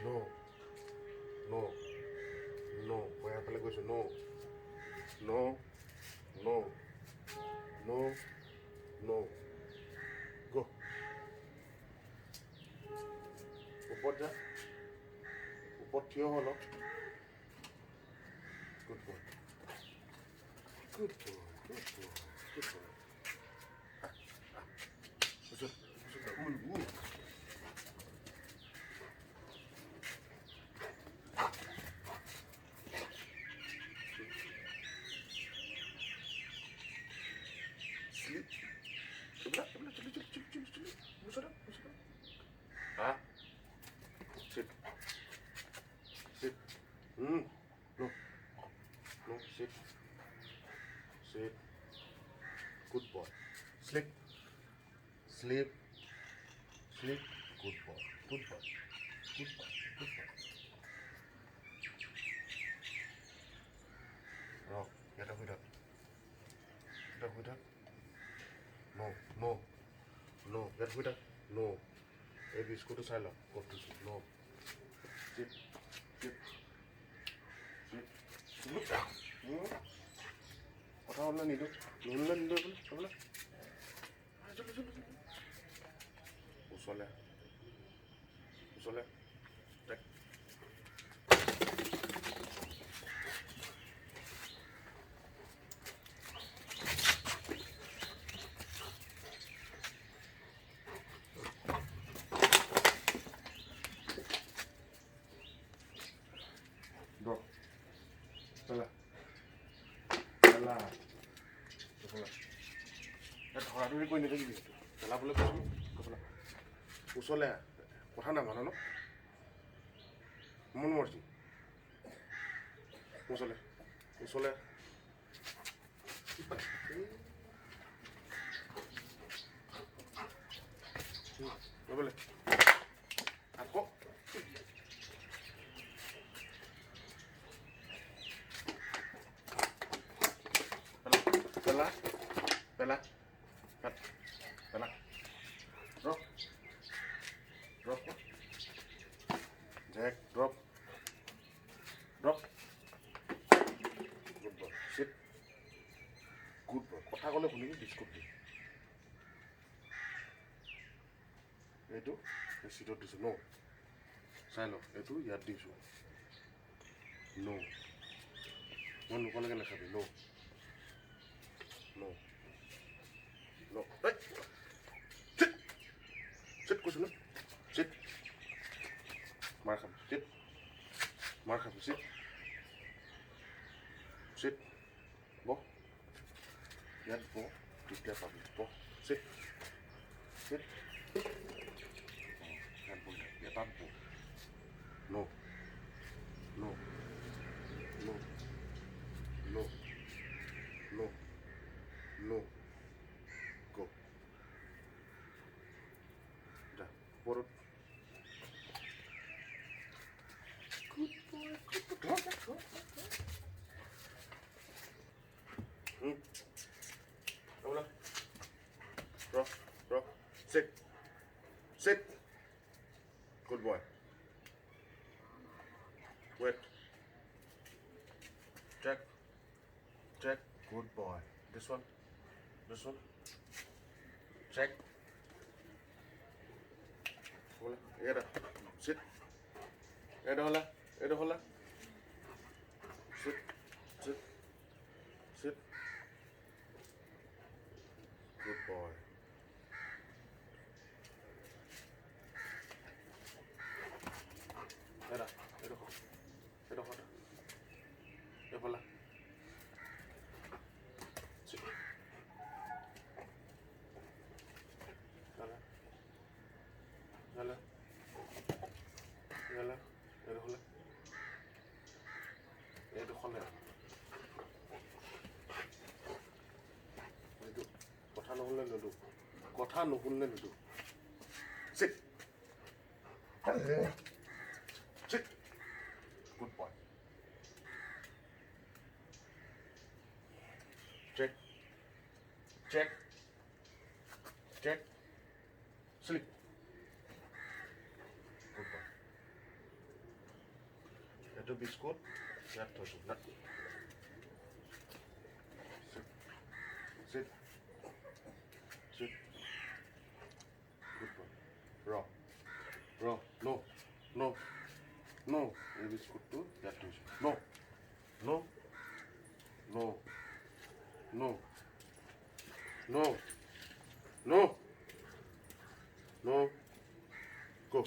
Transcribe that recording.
No. No. No. মই এফালে গৈছোঁ. No. No. No. No. No. Go. ওপৰত যা। ওপৰত থিয় হ অলপ। Good boy. Good boy. Good boy. Good boy. Sleep. Ah. Sit. Sit. No. No, sit. Sit. Good boy. Sleep. Sleep. Sleep. Good boy. Good boy. Good boy. Good boy. Rock. Get up with that. Get up with that. No. No. No. Get with that. No. Maybe go to silent. Go to sleep. No. Sit. Sit. Sit. Look down. কথা বললে নিদো নুনলে নিদো বলে ওচলে ওচলে Bro. Salah. Salah. ধৰাধৰি কৰি নিদিবি সেইটো পেলাবলৈ কৈছোঁ ওচৰলৈ কথা নামানো ন মন মৰ্জি ওচৰলৈ ওচৰলৈ ৰ'বলৈ আকৌ পেলা পেলা cut pela drop drop jack drop drop good boy sit good boy কথা ক'লে শুনিবি বিস্কুট দি এইটো চিটত দিছোঁ ন চাই ল এইটো ইয়াত দিছোঁ ন মই নোকোৱালৈকে নাখাবি ন ন No. Hey. Sit. Sit, kusun. Sit. Markham. Sit. Markham. Sit. Sit. Bo. Yan bo. Tidak apa. Bo. Sit. Sit. Yan bo. Ya tampo. No. No. No. No. No. No. Go. Da. Borot. Good boy. Good boy. Hola. Bro. Sit. Sit. Good boy. Wait. Check. Check. Good boy. This one. This one. Check. Hola. Era. Sit. Hola. Hola. Sit. Sit. Sit. Good boy. Era. Hola. Sit. Yala. Hola. Itu hola. Itu কথা নহ'লে নদু কথা নুশুনিলে নদু Sit. Sit. Good boy. Check. Check. Check. Sleep. Good boy. এইটো biscuit ইয়াত থৈছোঁ না sit sit good boy raw no no no এই বিস্কুটটো ইয়াত থৈছোঁ no no no no no no no go